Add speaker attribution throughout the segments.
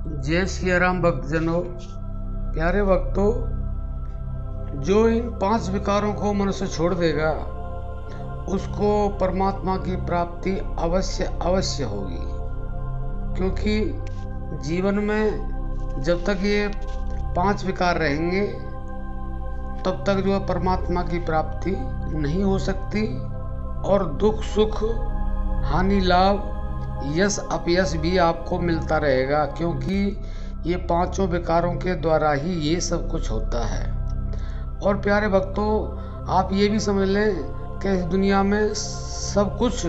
Speaker 1: जय सिया राम भक्तजनों। प्यारे भक्तों, जो इन 5 विकारों को मनुष्य छोड़ देगा उसको परमात्मा की प्राप्ति अवश्य अवश्य होगी। क्योंकि जीवन में जब तक ये 5 विकार रहेंगे तब तक जो है परमात्मा की प्राप्ति नहीं हो सकती, और दुख सुख हानि लाभ यश अपयश भी आपको मिलता रहेगा, क्योंकि ये 5 विकारों के द्वारा ही ये सब कुछ होता है। और प्यारे भक्तों, आप ये भी समझ लें कि इस दुनिया में सब कुछ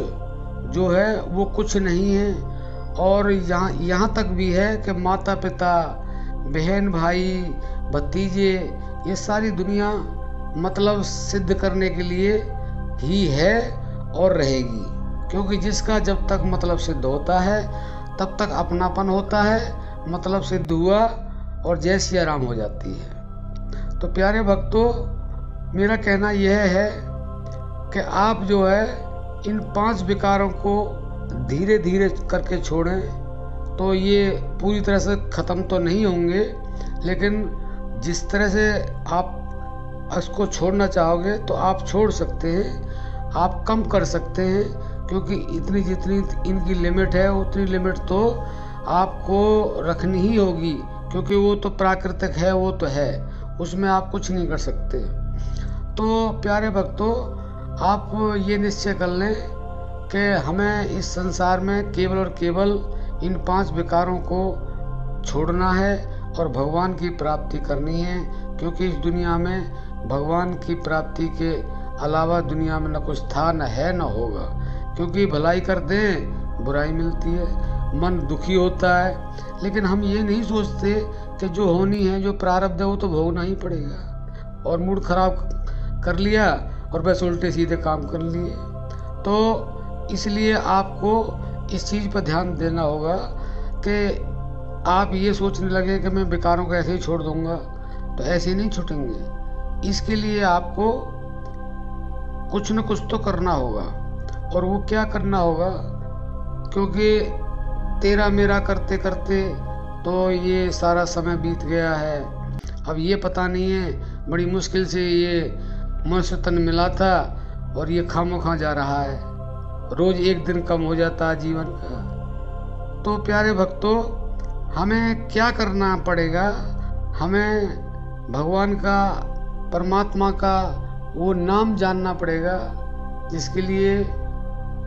Speaker 1: जो है वो कुछ नहीं है, और यहाँ तक भी है कि माता पिता बहन भाई भतीजे ये सारी दुनिया मतलब सिद्ध करने के लिए ही है और रहेगी। क्योंकि जिसका जब तक मतलब सिद्ध होता है तब तक अपनापन होता है, मतलब सिद्ध हुआ और जय सिया राम हो जाती है। तो प्यारे भक्तों, मेरा कहना यह है कि आप जो है इन 5 विकारों को धीरे धीरे करके छोड़ें, तो ये पूरी तरह से ख़त्म तो नहीं होंगे, लेकिन जिस तरह से आप इसको छोड़ना चाहोगे तो आप छोड़ सकते हैं, आप कम कर सकते हैं। क्योंकि इतनी जितनी इनकी लिमिट है उतनी लिमिट तो आपको रखनी ही होगी, क्योंकि वो तो प्राकृतिक है, वो तो है, उसमें आप कुछ नहीं कर सकते। तो प्यारे भक्तों, आप ये निश्चय कर लें कि हमें इस संसार में केवल और केवल इन 5 विकारों को छोड़ना है और भगवान की प्राप्ति करनी है। क्योंकि इस दुनिया में भगवान की प्राप्ति के अलावा दुनिया में न कुछ था, न है, न होगा। क्योंकि भलाई करते हैं बुराई मिलती है, मन दुखी होता है, लेकिन हम ये नहीं सोचते कि जो होनी है, जो प्रारब्ध है, वो तो भोगना ही पड़ेगा। और मूड खराब कर लिया और बस उल्टे सीधे काम कर लिए। तो इसलिए आपको इस चीज़ पर ध्यान देना होगा कि आप ये सोचने लगे कि मैं विकारों को ऐसे ही छोड़ दूंगा, तो ऐसे नहीं छूटेंगे। इसके लिए आपको कुछ न कुछ तो करना होगा। और वो क्या करना होगा, क्योंकि तेरा मेरा करते करते तो ये सारा समय बीत गया है। अब ये पता नहीं है, बड़ी मुश्किल से ये मनुष्य तन मिला था और ये खामोखा जा रहा है, रोज एक दिन कम हो जाता है जीवन का। तो प्यारे भक्तों, हमें क्या करना पड़ेगा, हमें भगवान का, परमात्मा का वो नाम जानना पड़ेगा, जिसके लिए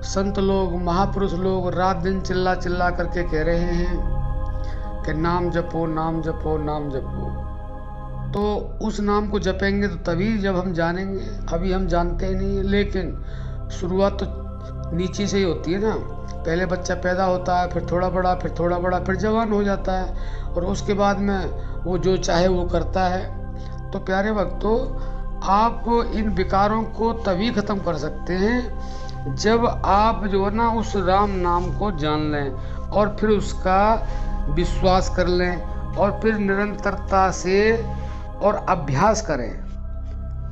Speaker 1: संत लोग, महापुरुष लोग रात दिन चिल्ला चिल्ला करके कह रहे हैं कि नाम जपो, नाम जपो, नाम जपो। तो उस नाम को जपेंगे तो तभी जब हम जानेंगे। अभी हम जानते ही नहीं है, लेकिन शुरुआत तो नीचे से ही होती है ना। पहले बच्चा पैदा होता है, फिर थोड़ा बड़ा, फिर थोड़ा बड़ा, फिर जवान हो जाता है, और उसके बाद में वो जो चाहे वो करता है। तो प्यारे भक्तों, आप इन विकारों को तभी ख़त्म कर सकते हैं जब आप जो है ना उस राम नाम को जान लें, और फिर उसका विश्वास कर लें, और फिर निरंतरता से और अभ्यास करें।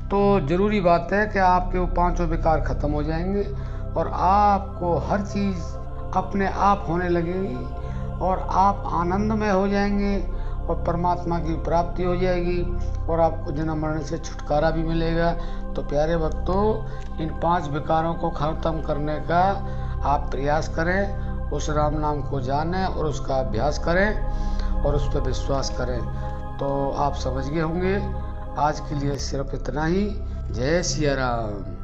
Speaker 1: तो ज़रूरी बात है कि आपके वो 5 विकार ख़त्म हो जाएंगे और आपको हर चीज़ अपने आप होने लगेगी, और आप आनंदमय हो जाएंगे, और परमात्मा की प्राप्ति हो जाएगी, और आपको जन्म मरण से छुटकारा भी मिलेगा। तो प्यारे भक्तों, इन 5 विकारों को ख़त्म करने का आप प्रयास करें, उस राम नाम को जानें और उसका अभ्यास करें और उस पर विश्वास करें। तो आप समझ गए होंगे। आज के लिए सिर्फ इतना ही। जय सिया राम।